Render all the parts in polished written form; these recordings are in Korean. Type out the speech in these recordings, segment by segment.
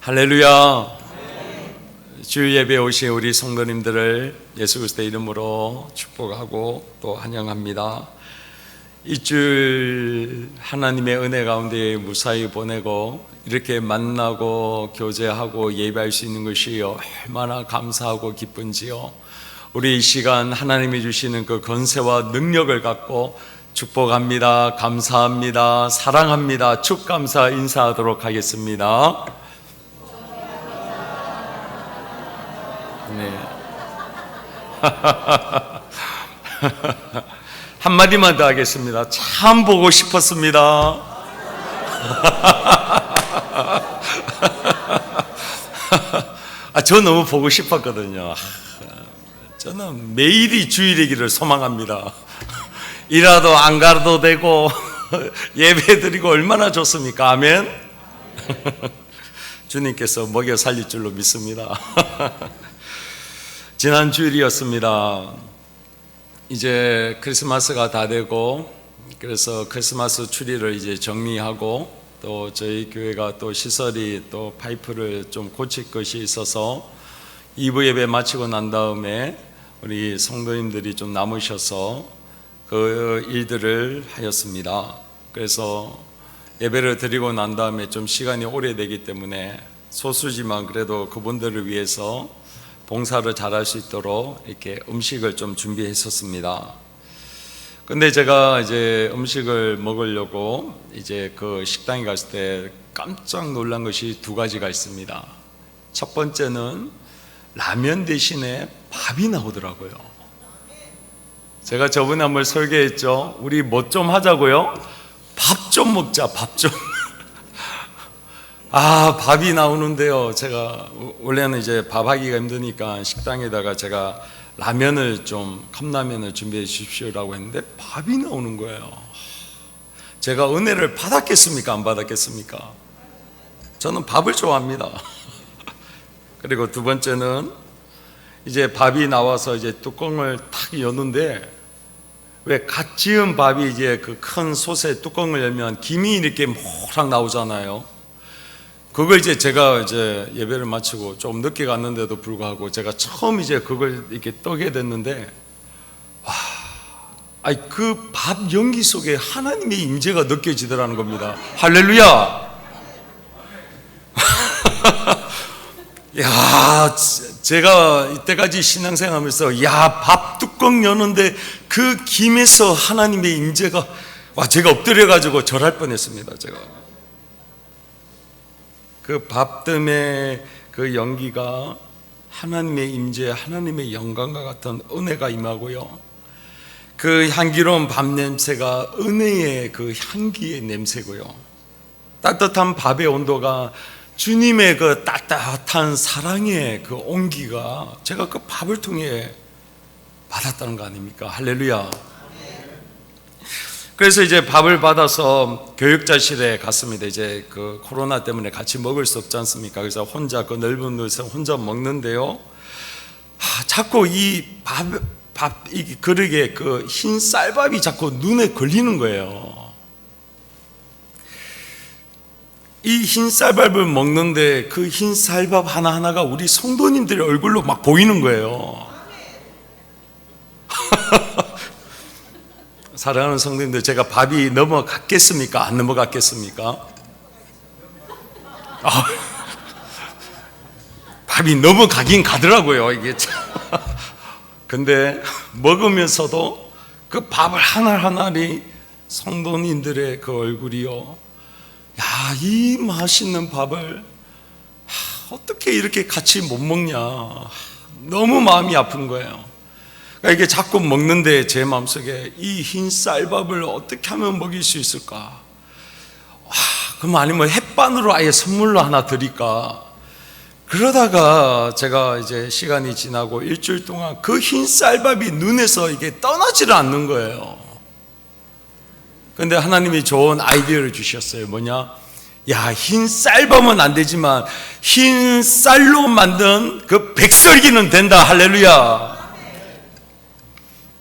할렐루야. 주일 예배에 오신 우리 성도님들을 예수 그리스도의 이름으로 축복하고 또 환영합니다. 이 주 하나님의 은혜 가운데 무사히 보내고 이렇게 만나고 교제하고 예배할 수 있는 것이 얼마나 감사하고 기쁜지요. 우리 이 시간 하나님이 주시는 그 권세와 능력을 갖고 축복합니다. 감사합니다. 사랑합니다. 축감사 인사하도록 하겠습니다. 네. 한마디만 더 하겠습니다. 참 보고 싶었습니다. 저 너무 보고 싶었거든요. 저는 매일이 주일이기를 소망합니다. 일하도 안 가도 되고 예배 드리고 얼마나 좋습니까? 아멘. 주님께서 먹여 살릴 줄로 믿습니다. 지난 주일이었습니다. 이제 크리스마스가 다 되고, 그래서 크리스마스 추리를 이제 정리하고, 또 저희 교회가 또 시설이 또 파이프를 좀 고칠 것이 있어서 2부 예배 마치고 난 다음에 우리 성도님들이 좀 남으셔서 그 일들을 하였습니다. 그래서 예배를 드리고 난 다음에 좀 시간이 오래되기 때문에 소수지만 그래도 그분들을 위해서 봉사를 잘할 수 있도록 이렇게 음식을 좀 준비했었습니다. 근데 제가 이제 음식을 먹으려고 이제 그 식당에 갔을 때 깜짝 놀란 것이 두 가지가 있습니다. 첫 번째는 라면 대신에 밥이 나오더라고요. 제가 저번에 한번 설계했죠. 우리 뭐 좀 하자고요? 밥 좀 먹자, 밥 좀. 밥이 나오는데요. 제가 원래는 이제 밥하기가 힘드니까 식당에다가 제가 라면을 좀, 컵라면을 준비해 주십시오라고 했는데 밥이 나오는 거예요. 제가 은혜를 받았겠습니까? 안 받았겠습니까? 저는 밥을 좋아합니다. 그리고 두 번째는 이제 밥이 나와서 이제 뚜껑을 탁 여는데, 왜 갓 지은 밥이 이제 그 큰 솥에 뚜껑을 열면 김이 이렇게 모락 나오잖아요. 그걸 이제 제가 이제 예배를 마치고 좀 늦게 갔는데도 불구하고 제가 처음 이제 그걸 이렇게 떠게 됐는데, 그 밥 연기 속에 하나님의 임재가 느껴지더라는 겁니다. 할렐루야! 야, 제가 이때까지 신앙생활 하면서 밥 뚜껑 여는데 그 김에서 하나님의 임재가, 제가 엎드려가지고 절할 뻔했습니다. 제가 그 밥 때문에 그 연기가 하나님의 임재, 하나님의 영광과 같은 은혜가 임하고요, 그 향기로운 밥 냄새가 은혜의 그 향기의 냄새고요, 따뜻한 밥의 온도가 주님의 그 따뜻한 사랑의 그 온기가 제가 그 밥을 통해 받았다는 거 아닙니까? 할렐루야. 그래서 이제 밥을 받아서 교육자실에 갔습니다. 이제 그 코로나 때문에 같이 먹을 수 없지 않습니까? 그래서 혼자 그 넓은 데서 혼자 먹는데요, 자꾸 이 이 그릇에 그 흰 쌀밥이 자꾸 눈에 걸리는 거예요. 이 흰 쌀밥을 먹는데 그 흰 쌀밥 하나하나가 우리 성도님들의 얼굴로 막 보이는 거예요. 사랑하는 성도님들, 제가 밥이 넘어갔겠습니까? 안 넘어갔겠습니까? 밥이 넘어가긴 가더라고요, 이게 참. 근데 먹으면서도 그 밥을 하나하나니 성도님들의 그 얼굴이요, 이 맛있는 밥을 어떻게 이렇게 같이 못 먹냐, 너무 마음이 아픈 거예요. 그러니까 이게 자꾸 먹는데 제 마음속에 이 흰 쌀밥을 어떻게 하면 먹일 수 있을까? 그럼 아니면 햇반으로 아예 선물로 하나 드릴까? 그러다가 제가 이제 시간이 지나고 일주일 동안 그 흰 쌀밥이 눈에서 이게 떠나지를 않는 거예요. 근데 하나님이 좋은 아이디어를 주셨어요. 뭐냐? 흰 쌀밥은 안 되지만 흰 쌀로 만든 그 백설기는 된다. 할렐루야.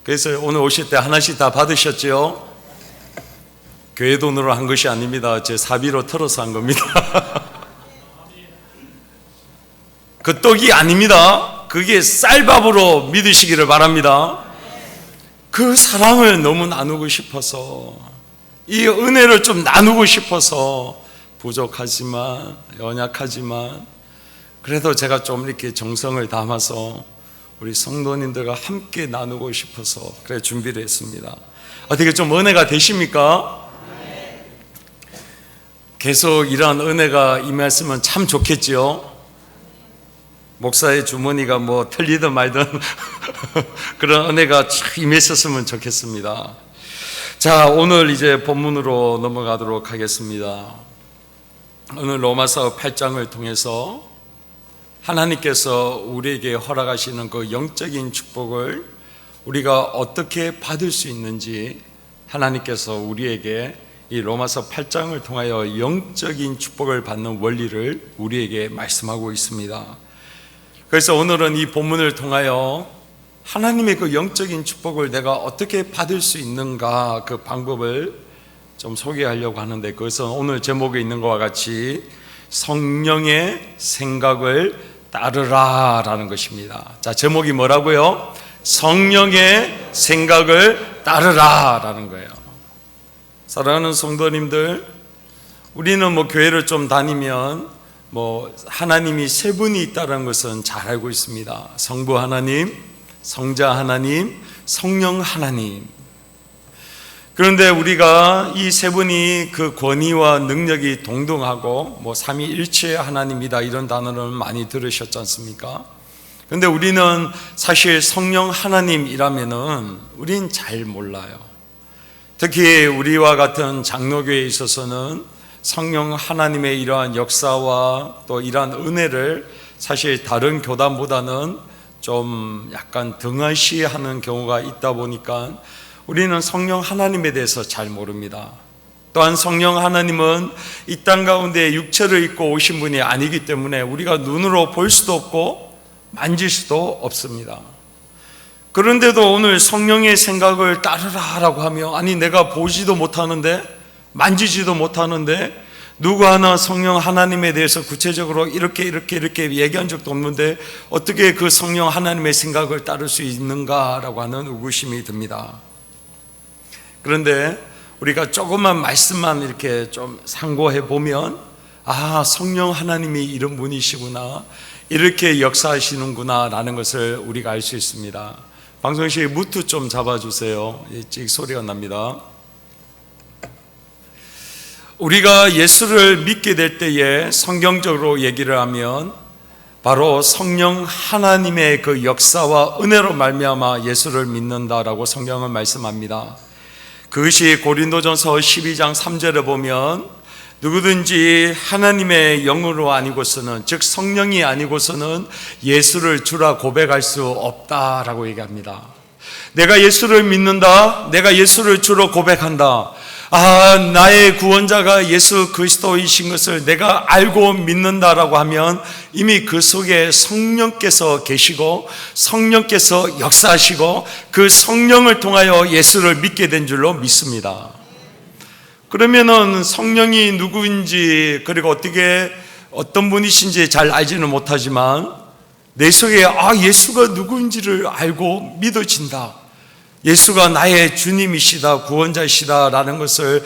그래서 오늘 오실 때 하나씩 다 받으셨죠? 교회 돈으로 한 것이 아닙니다. 제 사비로 털어서 한 겁니다. 그 떡이 아닙니다. 그게 쌀밥으로 믿으시기를 바랍니다. 그 사랑을 너무 나누고 싶어서, 이 은혜를 좀 나누고 싶어서, 부족하지만, 연약하지만, 그래도 제가 좀 이렇게 정성을 담아서 우리 성도님들과 함께 나누고 싶어서 그래 준비를 했습니다. 어떻게 좀 은혜가 되십니까? 계속 이러한 은혜가 임했으면 참 좋겠지요. 목사의 주머니가 뭐 틀리든 말든 그런 은혜가 참 임했었으면 좋겠습니다. 자, 오늘 이제 본문으로 넘어가도록 하겠습니다. 오늘 로마서 8장을 통해서 하나님께서 우리에게 허락하시는 그 영적인 축복을 우리가 어떻게 받을 수 있는지, 하나님께서 우리에게 이 로마서 8장을 통하여 영적인 축복을 받는 원리를 우리에게 말씀하고 있습니다. 그래서 오늘은 이 본문을 통하여 하나님의 그 영적인 축복을 내가 어떻게 받을 수 있는가, 그 방법을 좀 소개하려고 하는데, 그것은 오늘 제목에 있는 것과 같이 성령의 생각을 따르라 라는 것입니다. 자, 제목이 뭐라고요? 성령의 생각을 따르라 라는 거예요. 사랑하는 성도님들, 우리는 뭐 교회를 좀 다니면 뭐 하나님이 세 분이 있다는 것은 잘 알고 있습니다. 성부 하나님, 성자 하나님, 성령 하나님. 그런데 우리가 이 세 분이 그 권위와 능력이 동등하고 뭐 삼위일체의 하나님이다 이런 단어를 많이 들으셨지 않습니까? 그런데 우리는 사실 성령 하나님이라면은 우린 잘 몰라요. 특히 우리와 같은 장로교회에 있어서는 성령 하나님의 이러한 역사와 또 이러한 은혜를 사실 다른 교단보다는 좀 약간 등한시하는 경우가 있다 보니까 우리는 성령 하나님에 대해서 잘 모릅니다. 또한 성령 하나님은 이 땅 가운데 육체를 입고 오신 분이 아니기 때문에 우리가 눈으로 볼 수도 없고 만질 수도 없습니다. 그런데도 오늘 성령의 생각을 따르라라고 하며, 아니 내가 보지도 못하는데, 만지지도 못하는데, 누구 하나 성령 하나님에 대해서 구체적으로 이렇게 얘기한 적도 없는데 어떻게 그 성령 하나님의 생각을 따를 수 있는가라고 하는 의구심이 듭니다. 그런데 우리가 조금만 말씀만 이렇게 좀 상고해 보면, 아, 성령 하나님이 이런 분이시구나, 이렇게 역사하시는구나 라는 것을 우리가 알 수 있습니다. 방송실에 무트 좀 잡아주세요. 찍 소리가 납니다. 우리가 예수를 믿게 될 때에 성경적으로 얘기를 하면 바로 성령 하나님의 그 역사와 은혜로 말미암아 예수를 믿는다라고 성경은 말씀합니다. 그것이 고린도전서 12장 3절에 보면 누구든지 하나님의 영으로 아니고서는, 즉 성령이 아니고서는 예수를 주라 고백할 수 없다라고 얘기합니다. 내가 예수를 믿는다, 내가 예수를 주로 고백한다, 아, 나의 구원자가 예수 그리스도이신 것을 내가 알고 믿는다라고 하면 이미 그 속에 성령께서 계시고 성령께서 역사하시고 그 성령을 통하여 예수를 믿게 된 줄로 믿습니다. 그러면은 성령이 누구인지, 그리고 어떻게 어떤 분이신지 잘 알지는 못하지만 내 속에 예수가 누구인지를 알고 믿어진다. 예수가 나의 주님이시다, 구원자시다 라는 것을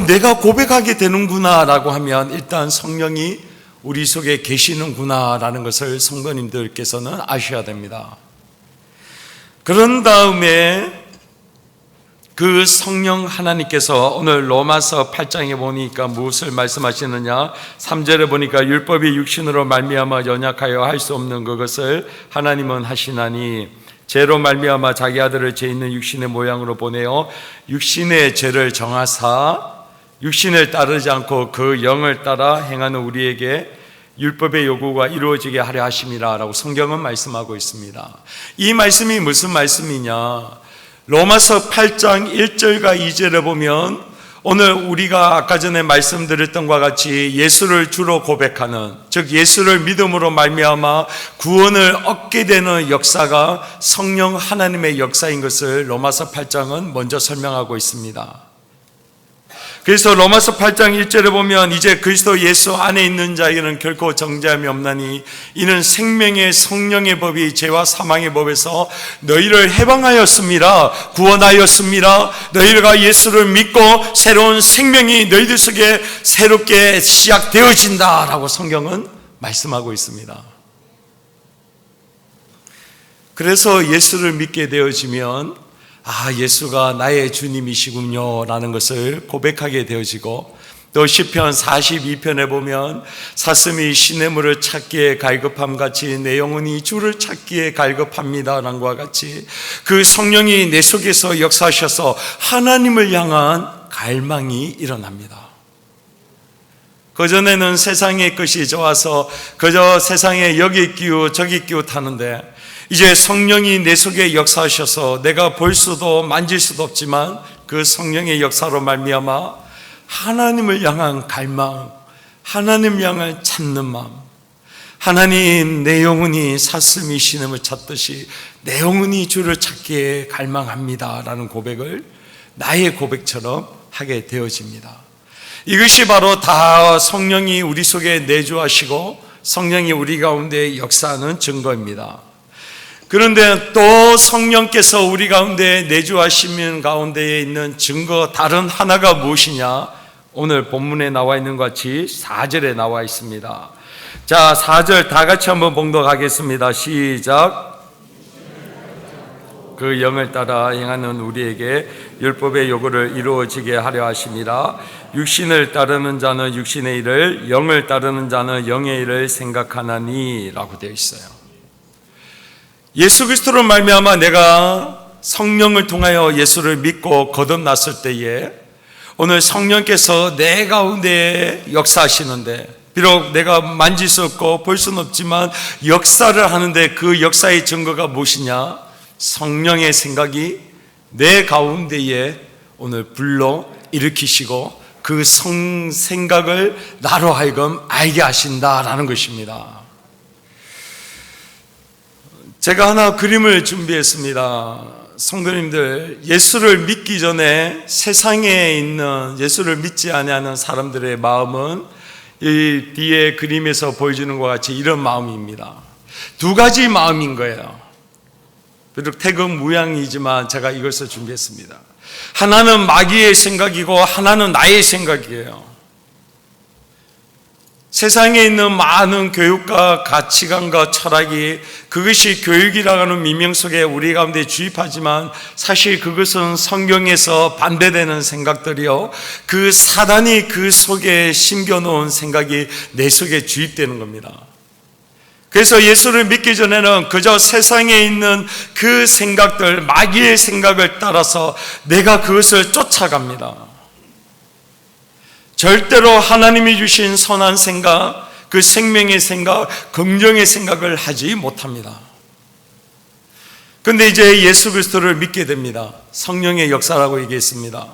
내가 고백하게 되는구나 라고 하면 일단 성령이 우리 속에 계시는구나 라는 것을 성도님들께서는 아셔야 됩니다. 그런 다음에 그 성령 하나님께서 오늘 로마서 8장에 보니까 무엇을 말씀하시느냐, 3절에 보니까 율법이 육신으로 말미암아 연약하여 할 수 없는 그것을 하나님은 하시나니 죄로 말미암아 자기 아들을 죄 있는 육신의 모양으로 보내어 육신의 죄를 정하사 육신을 따르지 않고 그 영을 따라 행하는 우리에게 율법의 요구가 이루어지게 하려 하심이라 라고 성경은 말씀하고 있습니다. 이 말씀이 무슨 말씀이냐, 로마서 8장 1절과 2절에 보면 오늘 우리가 아까 전에 말씀드렸던 것과 같이 예수를 주로 고백하는, 즉 예수를 믿음으로 말미암아 구원을 얻게 되는 역사가 성령 하나님의 역사인 것을 로마서 8장은 먼저 설명하고 있습니다. 그래서 로마서 8장 1절에 보면 이제 그리스도 예수 안에 있는 자에게는 결코 정죄함이 없나니 이는 생명의 성령의 법이 죄와 사망의 법에서 너희를 해방하였습니다. 구원하였습니다. 너희가 예수를 믿고 새로운 생명이 너희들 속에 새롭게 시작되어진다 라고 성경은 말씀하고 있습니다. 그래서 예수를 믿게 되어지면 예수가 나의 주님이시군요 라는 것을 고백하게 되어지고, 또 시편 42편에 보면 사슴이 시냇물을 찾기에 갈급함 같이 내 영혼이 주를 찾기에 갈급합니다 라는 것과 같이 그 성령이 내 속에서 역사하셔서 하나님을 향한 갈망이 일어납니다. 그전에는 세상의 것이 좋아서 그저 세상에 여기 끼우 저기 끼우 타는데, 이제 성령이 내 속에 역사하셔서 내가 볼 수도 만질 수도 없지만 그 성령의 역사로 말미암아 하나님을 향한 갈망, 하나님을 향한 찾는 마음, 하나님 내 영혼이 사슴이 시냇을 찾듯이 내 영혼이 주를 찾기에 갈망합니다 라는 고백을 나의 고백처럼 하게 되어집니다. 이것이 바로 다 성령이 우리 속에 내주하시고 성령이 우리 가운데 역사하는 증거입니다. 그런데 또 성령께서 우리 가운데 내주하시는 가운데에 있는 증거 다른 하나가 무엇이냐? 오늘 본문에 나와 있는 것 같이 4절에 나와 있습니다. 자, 4절 다 같이 한번 봉독하겠습니다. 시작. 그 영을 따라 행하는 우리에게 율법의 요구를 이루어지게 하려 하심이라. 육신을 따르는 자는 육신의 일을, 영을 따르는 자는 영의 일을 생각하나니 라고 되어 있어요. 예수 그리스도로 말미암아 내가 성령을 통하여 예수를 믿고 거듭났을 때에 오늘 성령께서 내 가운데 역사하시는데, 비록 내가 만질 수 없고 볼 수는 없지만 역사를 하는데 그 역사의 증거가 무엇이냐? 성령의 생각이 내 가운데에 오늘 불러 일으키시고 그 생각을 나로 하여금 알게 하신다라는 것입니다. 제가 하나 그림을 준비했습니다. 성도님들, 예수를 믿기 전에 세상에 있는 예수를 믿지 아니하는 사람들의 마음은 이 뒤에 그림에서 보여주는 것 같이 이런 마음입니다. 두 가지 마음인 거예요. 비록 태극 무양이지만 제가 이것을 준비했습니다. 하나는 마귀의 생각이고 하나는 나의 생각이에요. 세상에 있는 많은 교육과 가치관과 철학이, 그것이 교육이라고 하는 미명 속에 우리 가운데 주입하지만 사실 그것은 성경에서 반대되는 생각들이요, 그 사단이 그 속에 심겨놓은 생각이 내 속에 주입되는 겁니다. 그래서 예수를 믿기 전에는 그저 세상에 있는 그 생각들, 마귀의 생각을 따라서 내가 그것을 쫓아갑니다. 절대로 하나님이 주신 선한 생각, 그 생명의 생각, 긍정의 생각을 하지 못합니다. 그런데 이제 예수 그리스도를 믿게 됩니다. 성령의 역사라고 얘기했습니다.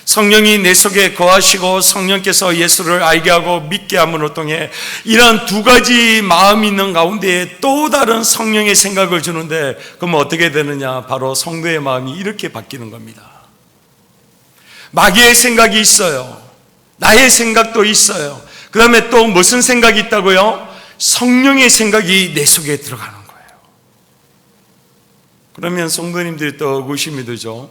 성령이 내 속에 거하시고 성령께서 예수를 알게 하고 믿게 함으로 통해 이런 두 가지 마음이 있는 가운데에 또 다른 성령의 생각을 주는데, 그럼 어떻게 되느냐? 바로 성도의 마음이 이렇게 바뀌는 겁니다. 마귀의 생각이 있어요. 나의 생각도 있어요. 그 다음에 또 무슨 생각이 있다고요? 성령의 생각이 내 속에 들어가는 거예요. 그러면 성도님들이 또 의심이 들죠.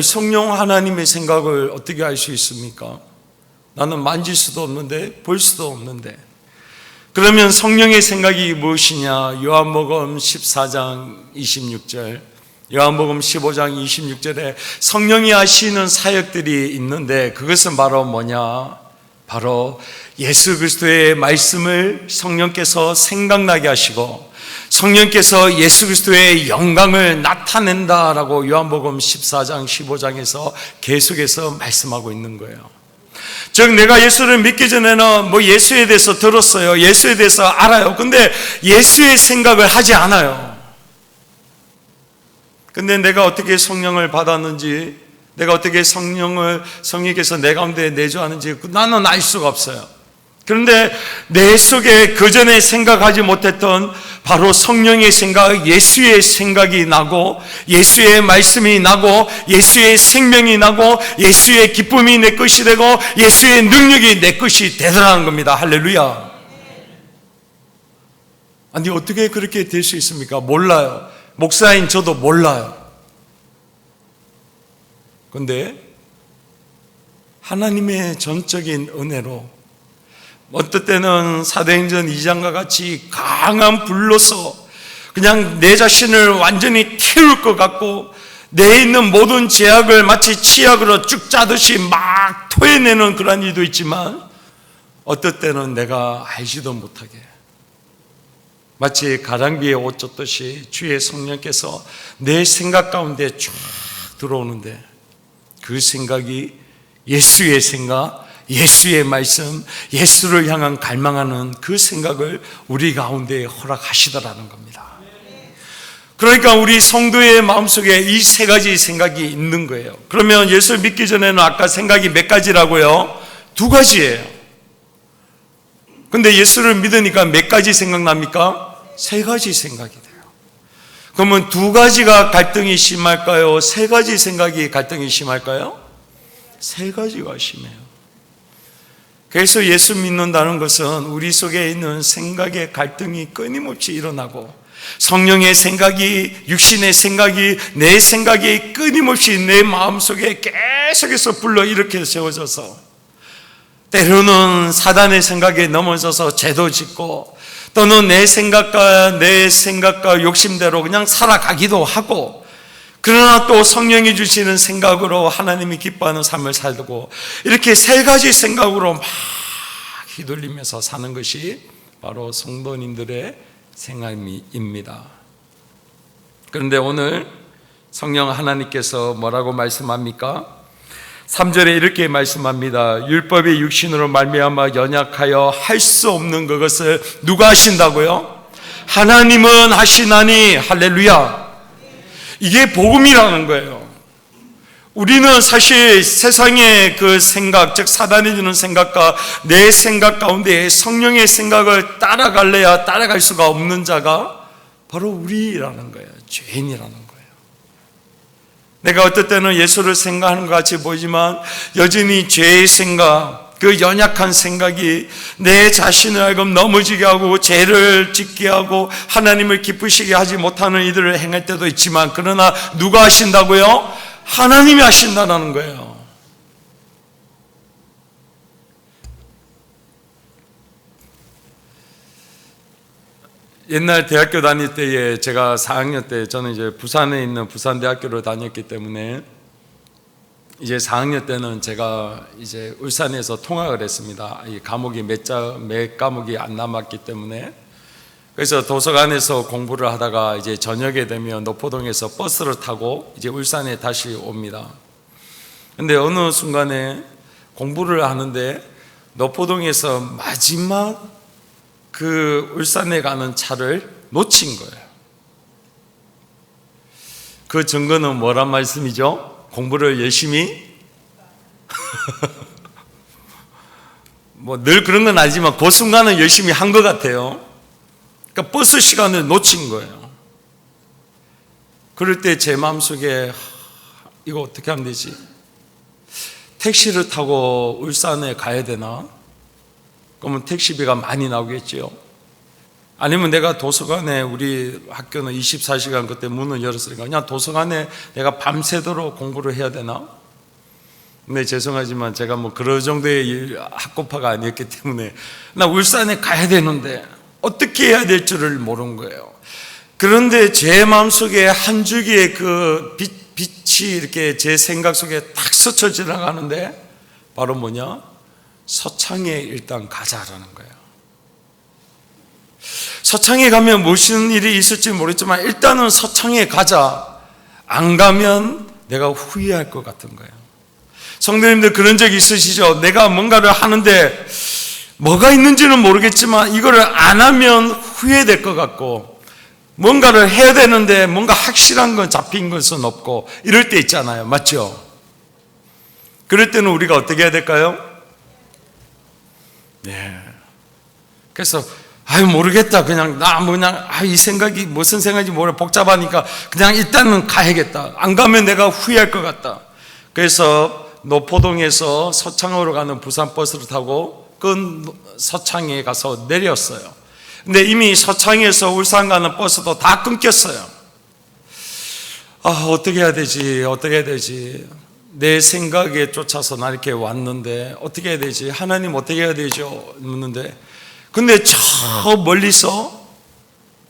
성령 하나님의 생각을 어떻게 알 수 있습니까? 나는 만질 수도 없는데 볼 수도 없는데. 그러면 성령의 생각이 무엇이냐? 요한복음 14장 26절, 요한복음 15장 26절에 성령이 하시는 사역들이 있는데, 그것은 바로 뭐냐? 바로 예수 그리스도의 말씀을 성령께서 생각나게 하시고 성령께서 예수 그리스도의 영광을 나타낸다라고 요한복음 14장 15장에서 계속해서 말씀하고 있는 거예요. 즉 내가 예수를 믿기 전에는 예수에 대해서 들었어요. 예수에 대해서 알아요. 근데 예수의 생각을 하지 않아요. 근데 내가 어떻게 성령을 받았는지, 내가 어떻게 성령께서 내 가운데 내주하는지 나는 알 수가 없어요. 그런데 내 속에 그전에 생각하지 못했던 바로 성령의 생각, 예수의 생각이 나고, 예수의 말씀이 나고, 예수의 생명이 나고, 예수의 기쁨이 내 것이 되고, 예수의 능력이 내 것이 되더라는 겁니다. 할렐루야. 아니, 어떻게 그렇게 될 수 있습니까? 몰라요. 목사인 저도 몰라요. 그런데 하나님의 전적인 은혜로 어떨 때는 사도행전 2장과 같이 강한 불로서 그냥 내 자신을 완전히 태울 것 같고, 내에 있는 모든 죄악을 마치 치약으로 쭉 짜듯이 막 토해내는 그런 일도 있지만, 어떨 때는 내가 알지도 못하게 마치 가랑비에 옷 젖듯이 주의 성령께서 내 생각 가운데 쫙 들어오는데, 그 생각이 예수의 생각, 예수의 말씀, 예수를 향한 갈망하는 그 생각을 우리 가운데 허락하시더라는 겁니다. 그러니까 우리 성도의 마음속에 이 세 가지 생각이 있는 거예요. 그러면 예수를 믿기 전에는 아까 생각이 몇 가지라고요? 2가지예요. 근데 예수를 믿으니까 몇 가지 생각납니까? 3가지 생각이 돼요. 그러면 2가지가 갈등이 심할까요? 3가지 생각이 갈등이 심할까요? 3가지가 심해요. 그래서 예수 믿는다는 것은 우리 속에 있는 생각의 갈등이 끊임없이 일어나고, 성령의 생각이, 육신의 생각이, 내 생각이 끊임없이 내 마음속에 계속해서 불러일으켜 세워져서, 때로는 사단의 생각에 넘어져서 죄도 짓고, 또는 내 생각과 욕심대로 그냥 살아가기도 하고, 그러나 또 성령이 주시는 생각으로 하나님이 기뻐하는 삶을 살고, 이렇게 3가지 생각으로 막 휘둘리면서 사는 것이 바로 성도님들의 생활입니다. 그런데 오늘 성령 하나님께서 뭐라고 말씀합니까? 3절에 이렇게 말씀합니다. 율법이 육신으로 말미암아 연약하여 할 수 없는 그것을 누가 하신다고요? 하나님은 하시나니. 할렐루야. 이게 복음이라는 거예요. 우리는 사실 세상의 그 생각, 즉 사단이 주는 생각과 내 생각 가운데 성령의 생각을 따라갈래야 따라갈 수가 없는 자가 바로 우리라는 거예요. 죄인이라는 거예요. 내가 어떨 때는 예수를 생각하는 것 같이 보이지만 여전히 죄의 생각, 그 연약한 생각이 내 자신을 하여금 넘어지게 하고 죄를 짓게 하고 하나님을 기쁘시게 하지 못하는 이들을 행할 때도 있지만, 그러나 누가 하신다고요? 하나님이 하신다는 거예요. 옛날 대학교 다닐 때에 제가 4학년 때, 저는 이제 부산에 있는 부산대학교를 다녔기 때문에 이제 4학년 때는 제가 이제 울산에서 통학을 했습니다. 이 과목이 몇 과목이 안 남았기 때문에. 그래서 도서관에서 공부를 하다가 이제 저녁에 되면 노포동에서 버스를 타고 이제 울산에 다시 옵니다. 근데 어느 순간에 공부를 하는데 노포동에서 마지막 그 울산에 가는 차를 놓친 거예요. 그 증거는 뭐란 말씀이죠? 공부를 열심히 뭐 늘 그런 건 아니지만 그 순간은 열심히 한 것 같아요. 그러니까 버스 시간을 놓친 거예요. 그럴 때 제 마음속에 이거 어떻게 하면 되지? 택시를 타고 울산에 가야 되나? 그러면 택시비가 많이 나오겠죠. 아니면 내가 도서관에, 우리 학교는 24시간 그때 문을 열었으니까 그냥 도서관에 내가 밤새도록 공부를 해야 되나? 근데 죄송하지만 제가 뭐 그럴 정도의 학고파가 아니었기 때문에 나 울산에 가야 되는데 어떻게 해야 될 줄을 모르는 거예요. 그런데 제 마음속에 한 줄기의 그 빛이 이렇게 제 생각 속에 탁 스쳐 지나가는데 바로 뭐냐? 서창에 일단 가자라는 거예요. 서창에 가면 무슨 일이 있을지 모르겠지만 일단은 서창에 가자. 안 가면 내가 후회할 것 같은 거예요. 성도님들 그런 적 있으시죠? 내가 뭔가를 하는데 뭐가 있는지는 모르겠지만 이거를 안 하면 후회될 것 같고, 뭔가를 해야 되는데 뭔가 확실한 건 잡힌 것은 없고, 이럴 때 있잖아요. 맞죠? 그럴 때는 우리가 어떻게 해야 될까요? 네. 그래서 아유 모르겠다. 그냥 이 생각이 무슨 생각인지 모르 복잡하니까 그냥 일단은 가야겠다. 안 가면 내가 후회할 것 같다. 그래서 노포동에서 서창으로 가는 부산 버스를 타고 그 서창에 가서 내렸어요. 근데 이미 서창에서 울산 가는 버스도 다 끊겼어요. 어떻게 해야 되지? 내 생각에 쫓아서 나 이렇게 왔는데 어떻게 해야 되지? 하나님 어떻게 해야 되죠? 묻는데 근데 저 멀리서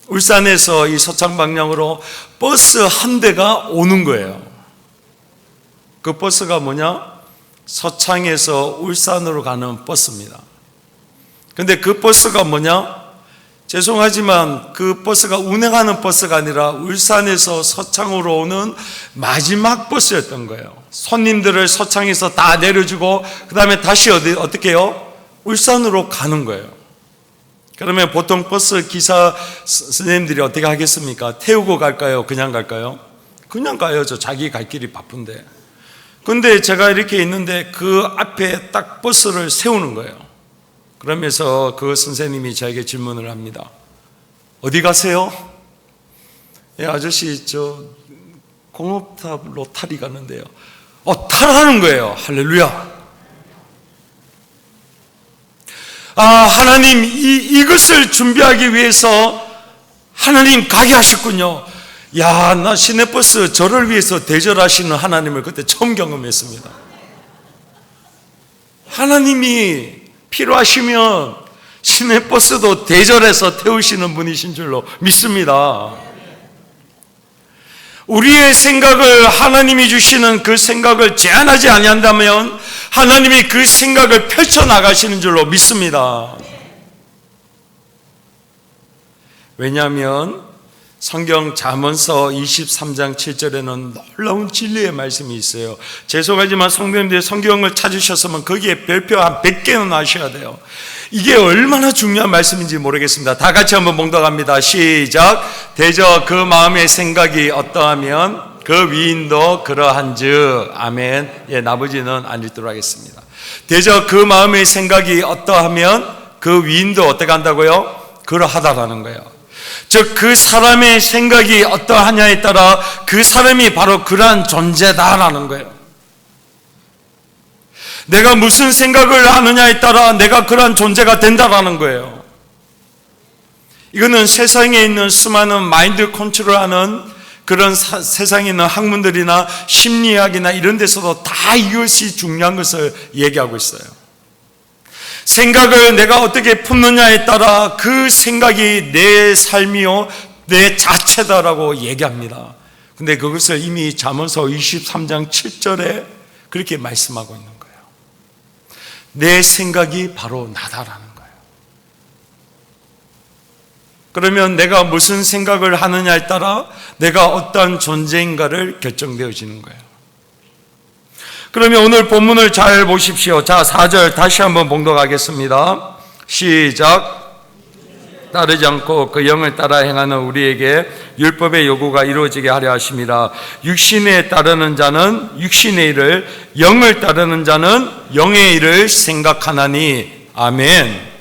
울산에서 이 서창 방향으로 버스 한 대가 오는 거예요. 그 버스가 뭐냐? 서창에서 울산으로 가는 버스입니다. 근데 그 버스가 뭐냐? 죄송하지만 그 버스가 운행하는 버스가 아니라 울산에서 서창으로 오는 마지막 버스였던 거예요. 손님들을 서창에서 다 내려주고 그 다음에 다시 어떻게 해요? 울산으로 가는 거예요. 그러면 보통 버스 기사 선생님들이 어떻게 하겠습니까? 태우고 갈까요? 그냥 갈까요? 그냥 가야죠. 자기 갈 길이 바쁜데. 근데 제가 이렇게 있는데 그 앞에 딱 버스를 세우는 거예요. 그러면서 그 선생님이 저에게 질문을 합니다. 어디 가세요? 아저씨 저 공업탑 로타리 가는데요. 타라는 거예요. 할렐루야. 하나님 이것을 준비하기 위해서 하나님 가게 하셨군요. 나 시내버스 저를 위해서 대절하시는 하나님을 그때 처음 경험했습니다. 하나님이 필요하시면 시내버스도 대절해서 태우시는 분이신 줄로 믿습니다. 우리의 생각을 하나님이 주시는 그 생각을 제한하지 아니한다면 하나님이 그 생각을 펼쳐나가시는 줄로 믿습니다. 왜냐하면 성경 잠언서 23장 7절에는 놀라운 진리의 말씀이 있어요. 죄송하지만 성도님들이 성경을 찾으셨으면 거기에 별표 한 100개는 하셔야 돼요. 이게 얼마나 중요한 말씀인지 모르겠습니다. 다 같이 한번 봉독합니다. 시작. 대저 그 마음의 생각이 어떠하면 그 위인도 그러한즉. 아멘. 나머지는 안 읽도록 하겠습니다. 대저 그 마음의 생각이 어떠하면 그 위인도 어떻게 한다고요? 그러하다라는 거예요. 즉 그 사람의 생각이 어떠하냐에 따라 그 사람이 바로 그러한 존재다라는 거예요. 내가 무슨 생각을 하느냐에 따라 내가 그러한 존재가 된다라는 거예요. 이거는 세상에 있는 수많은 마인드 컨트롤하는 그런 세상에 있는 학문들이나 심리학이나 이런 데서도 다 이것이 중요한 것을 얘기하고 있어요. 생각을 내가 어떻게 품느냐에 따라 그 생각이 내 삶이요 내 자체다라고 얘기합니다. 근데 그것을 이미 잠언서 23장 7절에 그렇게 말씀하고 있는 거예요. 내 생각이 바로 나다라는 거예요. 그러면 내가 무슨 생각을 하느냐에 따라 내가 어떤 존재인가를 결정되어지는 거예요. 그러면 오늘 본문을 잘 보십시오. 자, 4절 다시 한번 봉독하겠습니다. 시작. 따르지 않고 그 영을 따라 행하는 우리에게 율법의 요구가 이루어지게 하려 하심이라. 육신에 따르는 자는 육신의 일을, 영을 따르는 자는 영의 일을 생각하나니. 아멘.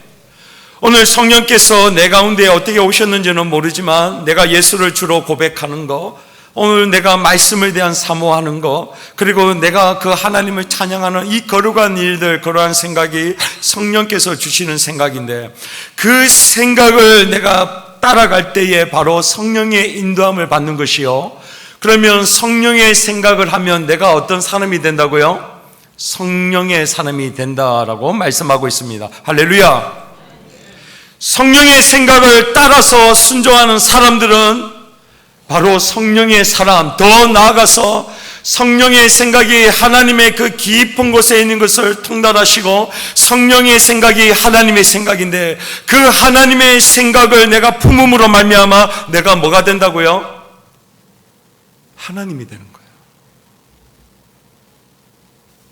오늘 성령께서 내 가운데 어떻게 오셨는지는 모르지만 내가 예수를 주로 고백하는 거, 오늘 내가 말씀에 대한 사모하는 거, 그리고 내가 그 하나님을 찬양하는 이 거룩한 일들, 그러한 생각이 성령께서 주시는 생각인데, 그 생각을 내가 따라갈 때에 바로 성령의 인도함을 받는 것이요, 그러면 성령의 생각을 하면 내가 어떤 사람이 된다고요? 성령의 사람이 된다라고 말씀하고 있습니다. 할렐루야. 성령의 생각을 따라서 순종하는 사람들은 바로 성령의 사람, 더 나아가서 성령의 생각이 하나님의 그 깊은 곳에 있는 것을 통달하시고 성령의 생각이 하나님의 생각인데, 그 하나님의 생각을 내가 품음으로 말미암아 내가 뭐가 된다고요? 하나님이 되는 거예요.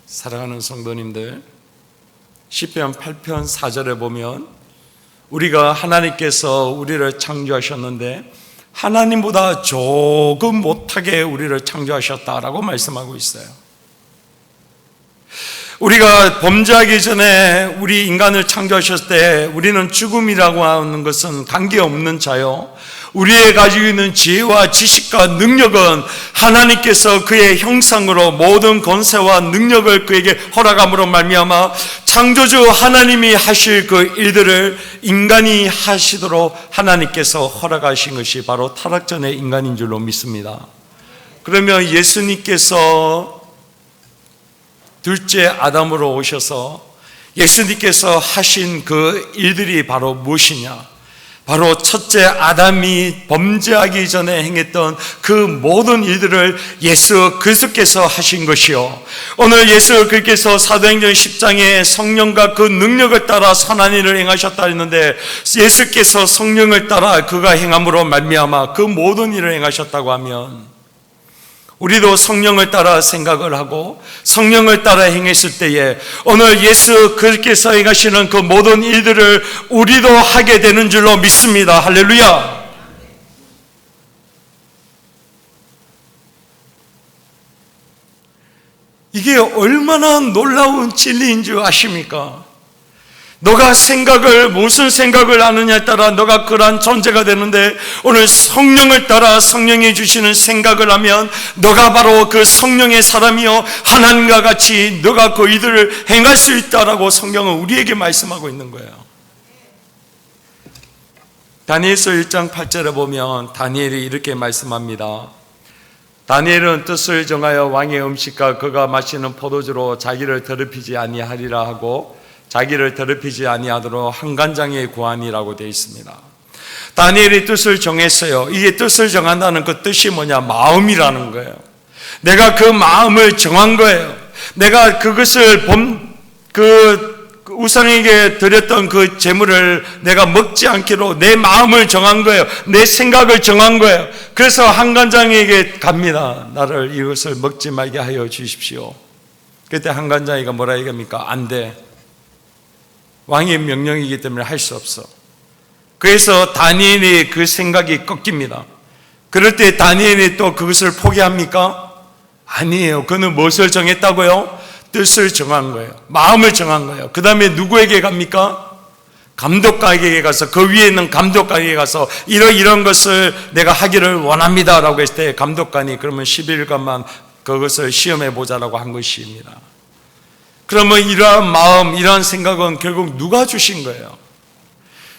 사랑하는 성도님들, 시편 8편 4절에 보면 우리가 하나님께서 우리를 창조하셨는데 하나님보다 조금 못하게 우리를 창조하셨다라고 말씀하고 있어요. 우리가 범죄하기 전에 우리 인간을 창조하셨을 때 우리는 죽음이라고 하는 것은 관계없는 자요, 우리의 가지고 있는 지혜와 지식과 능력은 하나님께서 그의 형상으로 모든 권세와 능력을 그에게 허락함으로 말미암아 창조주 하나님이 하실 그 일들을 인간이 하시도록 하나님께서 허락하신 것이 바로 타락 전의 인간인 줄로 믿습니다. 그러면 예수님께서 둘째 아담으로 오셔서 예수님께서 하신 그 일들이 바로 무엇이냐? 바로 첫째 아담이 범죄하기 전에 행했던 그 모든 일들을 예수 그리스도께서 하신 것이요, 오늘 예수 그리스도께서 사도행전 10장에 성령과 그 능력을 따라 선한 일을 행하셨다 했는데, 예수께서 성령을 따라 그가 행함으로 말미암아 그 모든 일을 행하셨다고 하면 우리도 성령을 따라 생각을 하고 성령을 따라 행했을 때에 오늘 예수 그리스도께서 행하시는 그 모든 일들을 우리도 하게 되는 줄로 믿습니다. 할렐루야. 이게 얼마나 놀라운 진리인 줄 아십니까? 너가 무슨 생각을 하느냐에 따라 너가 그러한 존재가 되는데, 오늘 성령을 따라 성령이 주시는 생각을 하면 너가 바로 그 성령의 사람이요 하나님과 같이 너가 그 일들을 행할 수 있다라고 성경은 우리에게 말씀하고 있는 거예요. 다니엘서 1장 8절에 보면 다니엘이 이렇게 말씀합니다. 다니엘은 뜻을 정하여 왕의 음식과 그가 마시는 포도주로 자기를 더럽히지 아니하리라 하고 자기를 더럽히지 아니하도록 한간장에 구하니라고 되어 있습니다. 다니엘이 뜻을 정했어요. 이게 뜻을 정한다는 그 뜻이 뭐냐? 마음이라는 거예요. 내가 그 마음을 정한 거예요. 내가 그것을 우상에게 드렸던 그 재물을 내가 먹지 않기로 내 마음을 정한 거예요. 내 생각을 정한 거예요. 그래서 한간장에게 갑니다. 나를 이것을 먹지 말게 하여 주십시오. 그때 한간장이가 뭐라 얘기합니까? 안 돼. 왕의 명령이기 때문에 할 수 없어. 그래서 다니엘이 그 생각이 꺾입니다. 그럴 때 다니엘이 또 그것을 포기합니까? 아니에요. 그는 무엇을 정했다고요? 뜻을 정한 거예요. 마음을 정한 거예요. 그 다음에 누구에게 갑니까? 감독관에게 가서, 그 위에 있는 감독관에게 가서 이런 것을 내가 하기를 원합니다 라고 했을 때 감독관이 그러면 11일간만 그것을 시험해 보자라고 한 것입니다. 그러면 이러한 마음, 이러한 생각은 결국 누가 주신 거예요?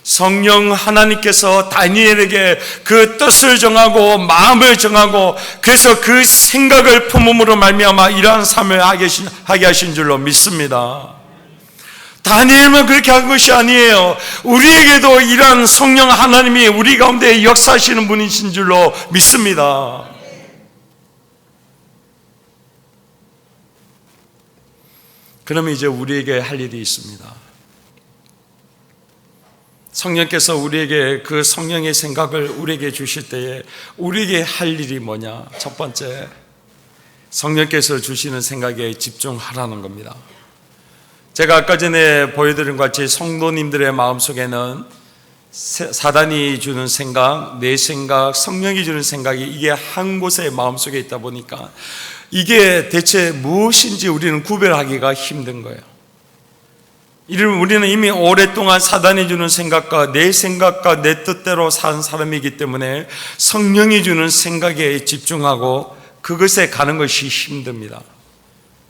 성령 하나님께서 다니엘에게 그 뜻을 정하고 마음을 정하고 그래서 그 생각을 품음으로 말미암아 이러한 삶을 하게 하신 줄로 믿습니다. 다니엘만 그렇게 한 것이 아니에요. 우리에게도 이러한 성령 하나님이 우리 가운데 역사하시는 분이신 줄로 믿습니다. 그러면 이제 우리에게 할 일이 있습니다. 성령께서 우리에게 그 성령의 생각을 우리에게 주실 때에 우리에게 할 일이 뭐냐? 첫 번째, 성령께서 주시는 생각에 집중하라는 겁니다. 제가 아까 전에 보여드린 것 같이 성도님들의 마음속에는 사단이 주는 생각, 내 생각, 성령이 주는 생각이 이게 한 곳에 마음속에 있다 보니까 이게 대체 무엇인지 우리는 구별하기가 힘든 거예요. 우리는 이미 오랫동안 사단이 주는 생각과 내 생각과 내 뜻대로 산 사람이기 때문에 성령이 주는 생각에 집중하고 그것에 가는 것이 힘듭니다.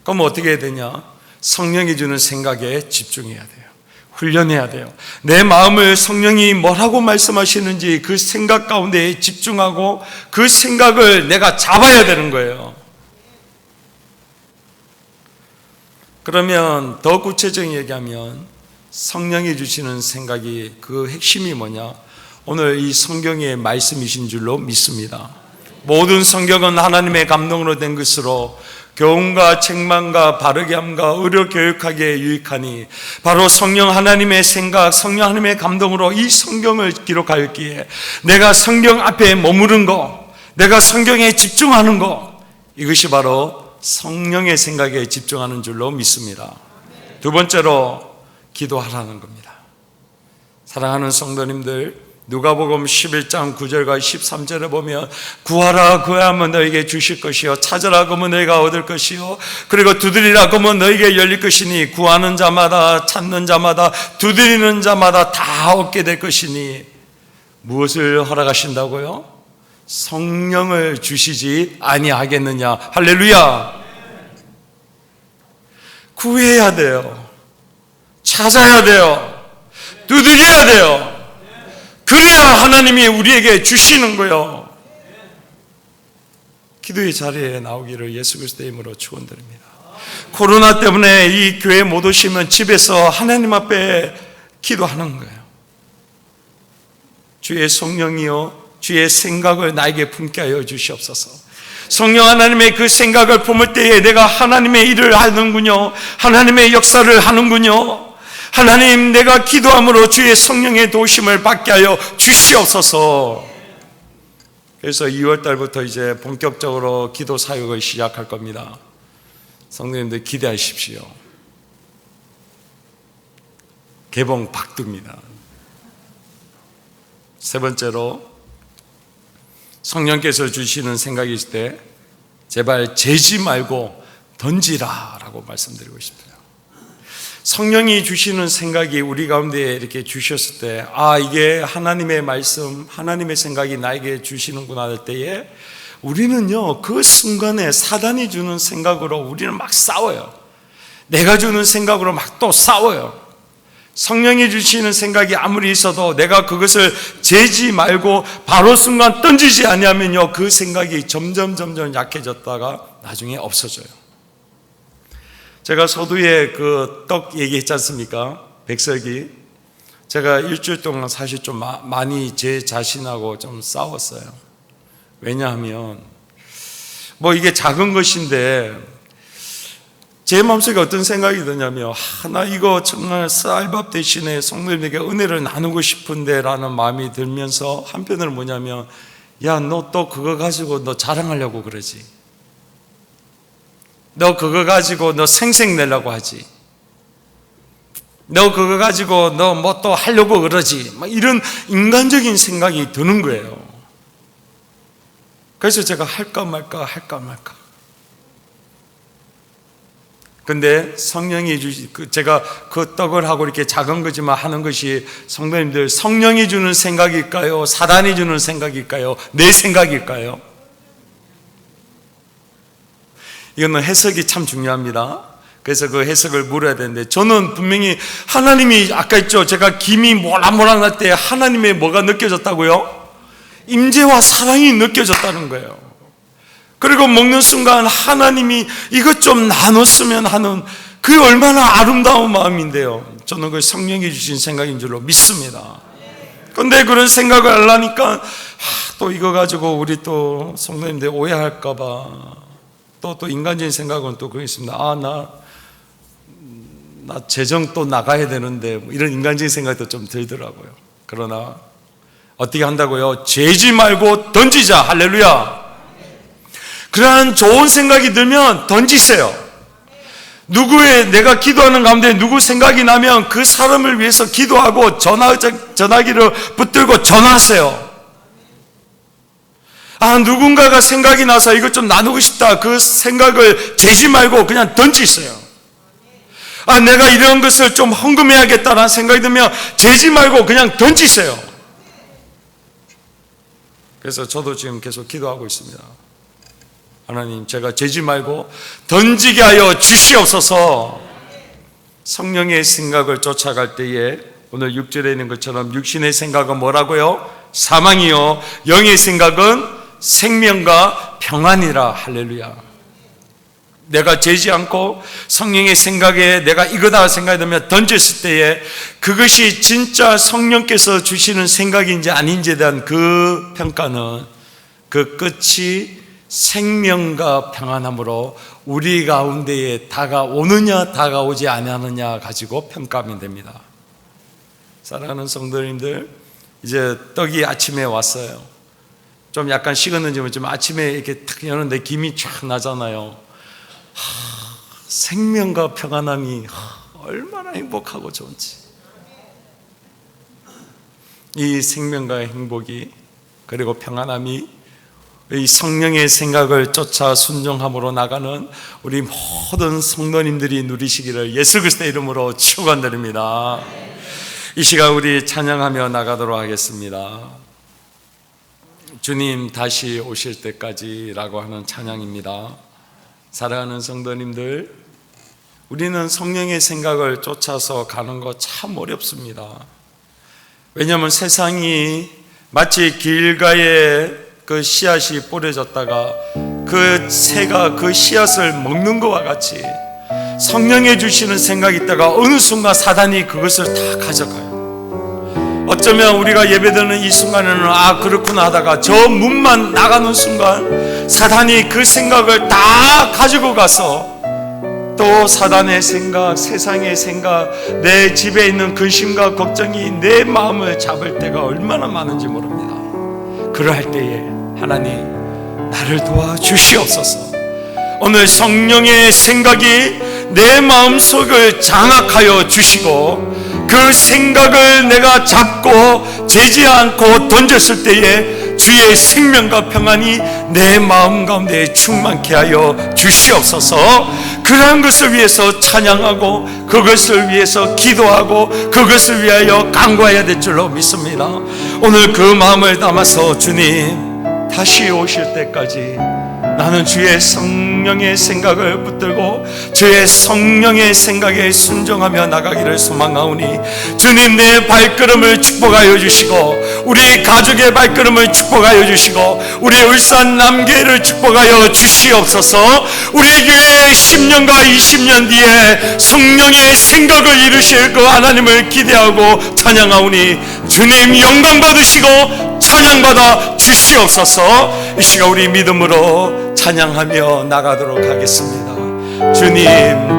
그럼 어떻게 해야 되냐? 성령이 주는 생각에 집중해야 돼요. 훈련해야 돼요. 내 마음을 성령이 뭐라고 말씀하시는지 그 생각 가운데 집중하고 그 생각을 내가 잡아야 되는 거예요. 그러면 더 구체적인 얘기하면 성령이 주시는 생각이 그 핵심이 뭐냐? 오늘 이 성경의 말씀이신 줄로 믿습니다. 모든 성경은 하나님의 감동으로 된 것으로 교훈과 책망과 바르게 함과 의로 교육하기에 유익하니 바로 성령 하나님의 생각, 성령 하나님의 감동으로 이 성경을 기록하였기에 내가 성경 앞에 머무른 거, 내가 성경에 집중하는 거, 이것이 바로 성령의 생각에 집중하는 줄로 믿습니다. 두 번째로 기도하라는 겁니다. 사랑하는 성도님들, 누가복음 11장 9절과 13절에 보면 구하라 구하면 너에게 주실 것이요 찾으라 그러면 너희가 얻을 것이요 그리고 두드리라 그러면 너에게 열릴 것이니 구하는 자마다 찾는 자마다 두드리는 자마다 다 얻게 될 것이니 무엇을 허락하신다고요? 성령을 주시지 아니하겠느냐. 할렐루야. 구해야 돼요. 찾아야 돼요. 두드려야 돼요. 그래야 하나님이 우리에게 주시는 거예요. 기도의 자리에 나오기를 예수 그리스도의 이름으로 축원드립니다. 코로나 때문에 이 교회 못 오시면 집에서 하나님 앞에 기도하는 거예요. 주의 성령이여 주의 생각을 나에게 품게 하여 주시옵소서. 성령 하나님의 그 생각을 품을 때에 내가 하나님의 일을 하는군요. 하나님의 역사를 하는군요. 하나님 내가 기도함으로 주의 성령의 도우심을 받게 하여 주시옵소서. 그래서 2월 달부터 이제 본격적으로 기도 사역을 시작할 겁니다. 성도님들 기대하십시오. 개봉 박두입니다. 세 번째로 성령께서 주시는 생각이 있을 때 제발 재지 말고 던지라 라고 말씀드리고 싶어요. 성령이 주시는 생각이 우리 가운데 이렇게 주셨을 때 이게 하나님의 말씀, 하나님의 생각이 나에게 주시는구나 할 때에 우리는요 그 순간에 사단이 주는 생각으로 우리는 막 싸워요. 내가 주는 생각으로 막 또 싸워요. 성령이 주시는 생각이 아무리 있어도 내가 그것을 재지 말고 바로 순간 던지지 아니하면요 그 생각이 점점 약해졌다가 나중에 없어져요. 제가 서두에 그 떡 얘기했지 않습니까? 백설기. 제가 일주일 동안 사실 좀 많이 제 자신하고 좀 싸웠어요. 왜냐하면 이게 작은 것인데 제 마음속에 어떤 생각이 드냐면 나 이거 정말 쌀밥 대신에 성도님에게 은혜를 나누고 싶은데 라는 마음이 들면서 한편으로는 뭐냐면 야, 너 또 그거 가지고 너 자랑하려고 그러지. 너 그거 가지고 너 생색 내려고 하지. 너 그거 가지고 너 뭐 또 하려고 그러지. 막 이런 인간적인 생각이 드는 거예요. 그래서 제가 할까 말까. 근데 성령이 제가 그 떡을 하고 이렇게 작은 거지만 하는 것이 성도님들 성령이 주는 생각일까요? 사단이 주는 생각일까요? 내 생각일까요? 이거는 해석이 참 중요합니다. 그래서 그 해석을 물어야 되는데 저는 분명히 하나님이 아까 있죠. 제가 김이 모락모락할 때 하나님의 뭐가 느껴졌다고요? 임재와 사랑이 느껴졌다는 거예요. 그리고 먹는 순간 하나님이 이것 좀 나눴으면 하는 그 얼마나 아름다운 마음인데요. 저는 그 성령이 주신 생각인 줄로 믿습니다. 그런데 그런 생각을 하려니까 또 이거 가지고 우리 또 성도님들 오해할까 봐 또 인간적인 생각은 또 그게 있습니다. 나 재정 또 나가야 되는데 이런 인간적인 생각도 좀 들더라고요. 그러나 어떻게 한다고요? 재지 말고 던지자. 할렐루야. 그러한 좋은 생각이 들면 던지세요. 내가 기도하는 가운데 누구 생각이 나면 그 사람을 위해서 기도하고 전화기를 붙들고 전화하세요. 누군가가 생각이 나서 이것 좀 나누고 싶다. 그 생각을 재지 말고 그냥 던지세요. 내가 이런 것을 좀 헌금해야겠다라는 생각이 들면 재지 말고 그냥 던지세요. 그래서 저도 지금 계속 기도하고 있습니다. 하나님, 제가 재지 말고 던지게 하여 주시옵소서. 성령의 생각을 쫓아갈 때에 오늘 6절에 있는 것처럼 육신의 생각은 뭐라고요? 사망이요, 영의 생각은 생명과 평안이라. 할렐루야. 내가 재지 않고 성령의 생각에 내가 이거다 생각이 들면 던졌을 때에 그것이 진짜 성령께서 주시는 생각인지 아닌지에 대한 그 평가는 그 끝이 생명과 평안함으로 우리 가운데에 다가오느냐 다가오지 아니하느냐 가지고 평가하면 됩니다. 사랑하는 성도님들, 이제 떡이 아침에 왔어요. 좀 약간 식었는지 모르지만 아침에 이렇게 탁 여는데 김이 쫙 나잖아요. 생명과 평안함이 얼마나 행복하고 좋은지. 이 생명과 행복이 그리고 평안함이 이 성령의 생각을 쫓아 순종함으로 나가는 우리 모든 성도님들이 누리시기를 예수 그리스도의 이름으로 축원드립니다. 이 시간 우리 찬양하며 나가도록 하겠습니다. 주님 다시 오실 때까지라고 하는 찬양입니다. 사랑하는 성도님들, 우리는 성령의 생각을 쫓아서 가는 거 참 어렵습니다. 왜냐하면 세상이 마치 길가에 그 씨앗이 뿌려졌다가 그 새가 그 씨앗을 먹는 것과 같이 성령이 주시는 생각이 있다가 어느 순간 사단이 그것을 다 가져가요. 어쩌면 우리가 예배드리는 이 순간에는 아 그렇구나 하다가 저 문만 나가는 순간 사단이 그 생각을 다 가지고 가서 또 사단의 생각, 세상의 생각, 내 집에 있는 근심과 걱정이 내 마음을 잡을 때가 얼마나 많은지 모릅니다. 그러할 때에 하나님 나를 도와주시옵소서. 오늘 성령의 생각이 내 마음속을 장악하여 주시고 그 생각을 내가 잡고 재지 않고 던졌을 때에 주의 생명과 평안이 내 마음 가운데 충만케 하여 주시옵소서. 그러한 것을 위해서 찬양하고 그것을 위해서 기도하고 그것을 위하여 간구해야 될 줄로 믿습니다. 오늘 그 마음을 담아서 주님 다시 오실 때까지 나는 주의 성령의 생각을 붙들고 주의 성령의 생각에 순종하며 나가기를 소망하오니 주님 내 발걸음을 축복하여 주시고 우리 가족의 발걸음을 축복하여 주시고 우리 울산 남교회를 축복하여 주시옵소서. 우리 교회 10년과 20년 뒤에 성령의 생각을 이루실 그 하나님을 기대하고 찬양하오니 주님 영광 받으시고 찬양받아 주시옵소서. 이 시간 우리 믿음으로 찬양하며 나가도록 하겠습니다. 주님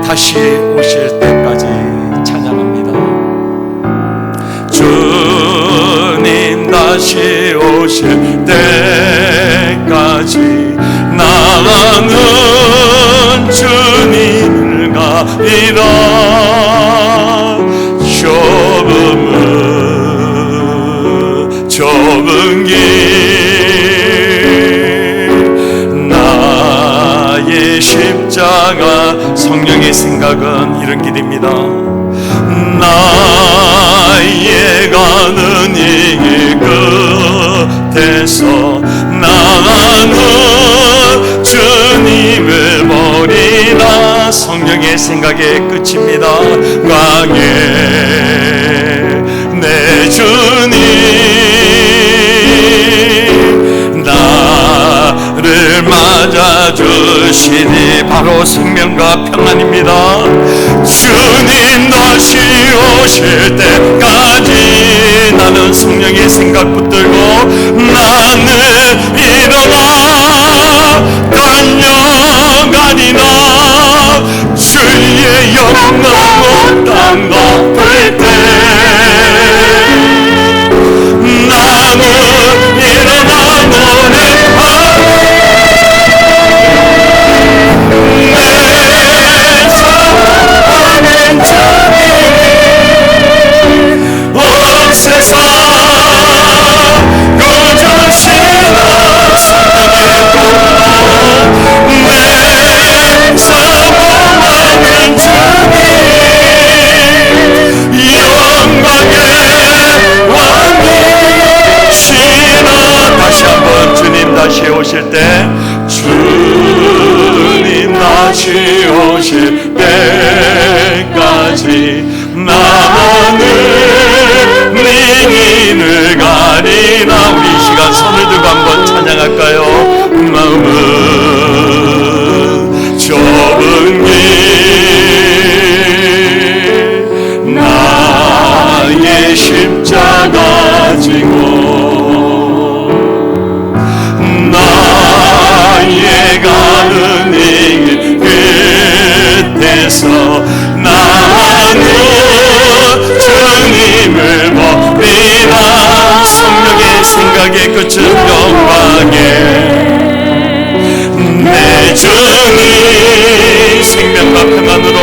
다시 오실 때까지 찬양합니다. 주님 다시 오실 때까지 나는 주님을 가리라. 좁은 길 나의 십자가 성령의 생각은 이런 길입니다. 나의 가는 이 길 끝에서 나는 주님을 버리나. 성령의 생각의 끝입니다. 광해 내 주님 나를 맞아주시니 바로 생명과 평안입니다. 주님 다시 오실 때까지 나는 성령의 생각 붙들고 나는 일어나 달려가리라. 주의 영광 온 땅 덮을 때 나는 일어나 노래하리. 내 사랑하는 주님 온 세상 구주시라. 사랑의 공로 내 사랑하는 주님 영광의 왕이시라. 다시 한번 주님 다시 오실 때 주님 다시 오실 때까지 나는 능인을 가리나. 우리 이 시간 손을 들고 한번 찬양할까요? 마음은 좁은 길 나의 십자가 지고 나의 가는 이 길 끝에서 나는 주님을 버리나. 성령의 생각의 끝은 영광에 내 주님 생명과 평안으로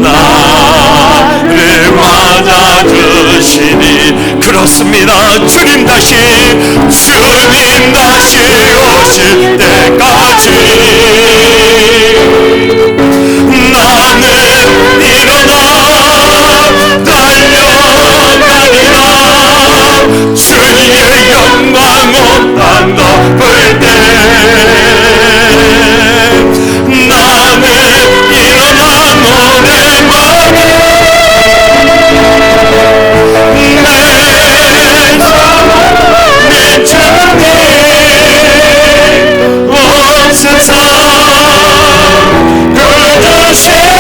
나를 맞아주시니. 그렇소 믿습니다. 주님 다시 오실 때까지 나는 일어나 달려가리라. 주의 영광 온 땅 덮을 때 나는 일어나 노래하리. 내 주님 온 세상 거두시라.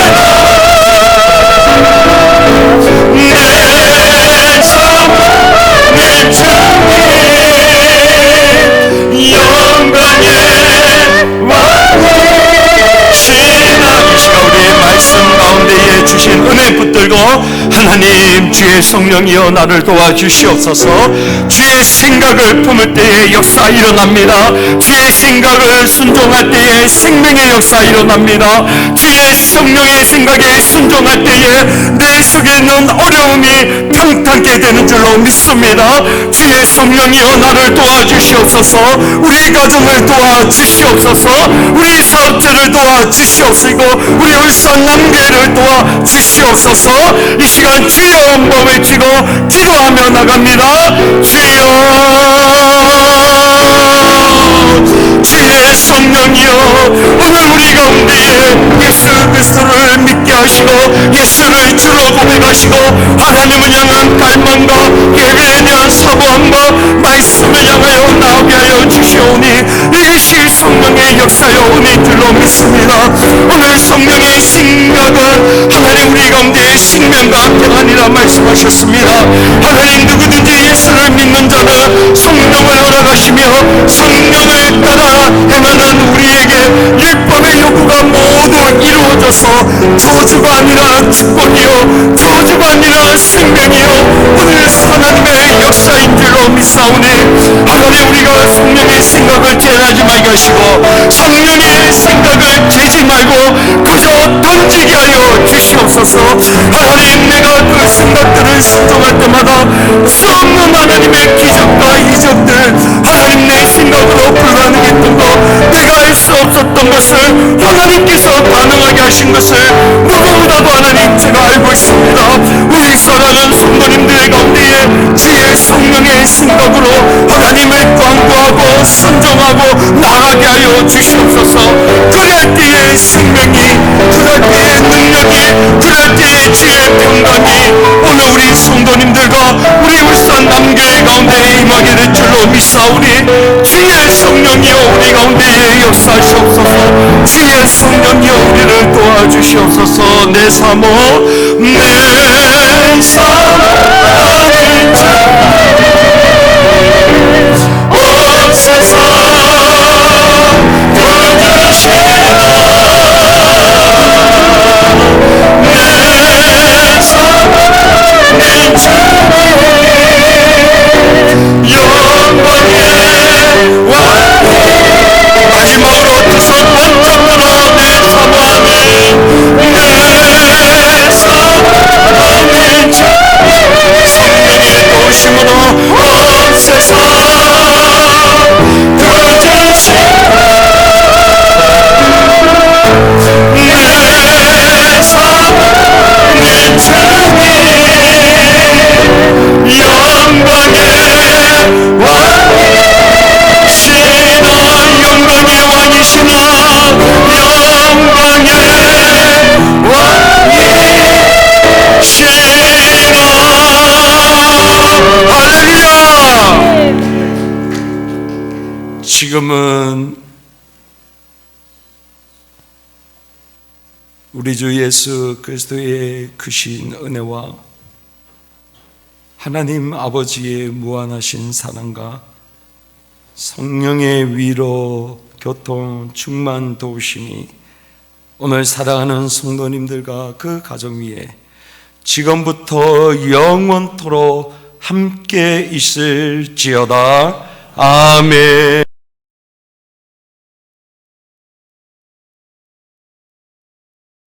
내 주님 영광의 왕이시라. 이 시간 우리의 말씀 가운데에 주신 은혜 붙들고 하나님, 주의 성령이여 나를 도와주시옵소서. 주의 생각을 품을 때에 역사 일어납니다. 주의 생각을 순종할 때에 생명의 역사 일어납니다. 주의 성령의 생각에 순종할 때에 내 속에 있는 어려움이 평탄케 되는 줄로 믿습니다. 주의 성령이여 나를 도와주시옵소서. 우리 가정을 도와주시옵소서. 우리 사업체를 도와주시옵시고 우리 울산 남교회를 도와주시옵소서. 이 시간 주여 한번 외치고 기도하며 나갑니다. 주여, 주의 성령이여 오늘 우리 가운데에 예수 그리스도를 믿게 하시고 예수를 주로 고백하시고 하나님을 향한 갈망과 예배에 대한 사모함과 말씀을 향하여 나오게 하여 주시오니 이것이 성령의 역사여 은혜인 줄로 믿습니다. 오늘 성령의 생각은 하나님 우리 가운데 생명과 평안이라 말씀하셨습니다. 하나님 누구든지 예수를 믿는 자는 성령을 허락하시며 성령을 따라 행하는 우리에게 율법의 요구가 모두 이루어져서 저주가 아니라 축복이요 저주가 아니라 생명이요 오늘 하나님의 역사인 줄로 믿사오니 하나님 우리가 성령의 생각을 제한하지 말게 하시고 성령의 생각을 재지 말고 그저 던지게 하여 주시옵소서. 하나님 내가 그 생각들을 순종할 때마다 수없는 하나님의 기적과 이적들 하나님 내 생각으로 불가능했던 것 내가 할 수 없었던 것을 하나님께서 가능하게 하신 것을 무엇보다도 하나님 제가 알고 있습니다. 우리 사랑하는 성도님들 가운데에 주의 성령의 생각으로 하나님을 광고하고 순종하고 나아가게 하여 주시옵소서. 그럴 때의 생명이 그럴 때의 능력이 그럴 때의 주의 평강이 오늘 우리 성도님들과 우리 울산 남교회 가운데에 임하게 될 줄로 믿사오니 주의 성령이여 우리 가운데에 역사하시옵소서. 주의 성령이여 우리를 도와주시옵소서. 내 사모 내 사랑을 온 세상 거두시라. 내 사랑을 주님 영광의 왕이 마지막으로 두 손 번쩍 들어 내 사모하는 내 사랑을 주님 성령의 도우심으로 온 세상 거두시라. 내 사랑을 주님 영광의 왕이시나 영광의 왕이시나 영광의 왕이시나. 할렐루야. 지금은 우리 주 예수 그리스도의 크신 은혜와 하나님 아버지의 무한하신 사랑과 성령의 위로 교통 충만 도우심이 오늘 사랑하는 성도님들과 그 가정 위에 지금부터 영원토록 함께 있을지어다. 아멘.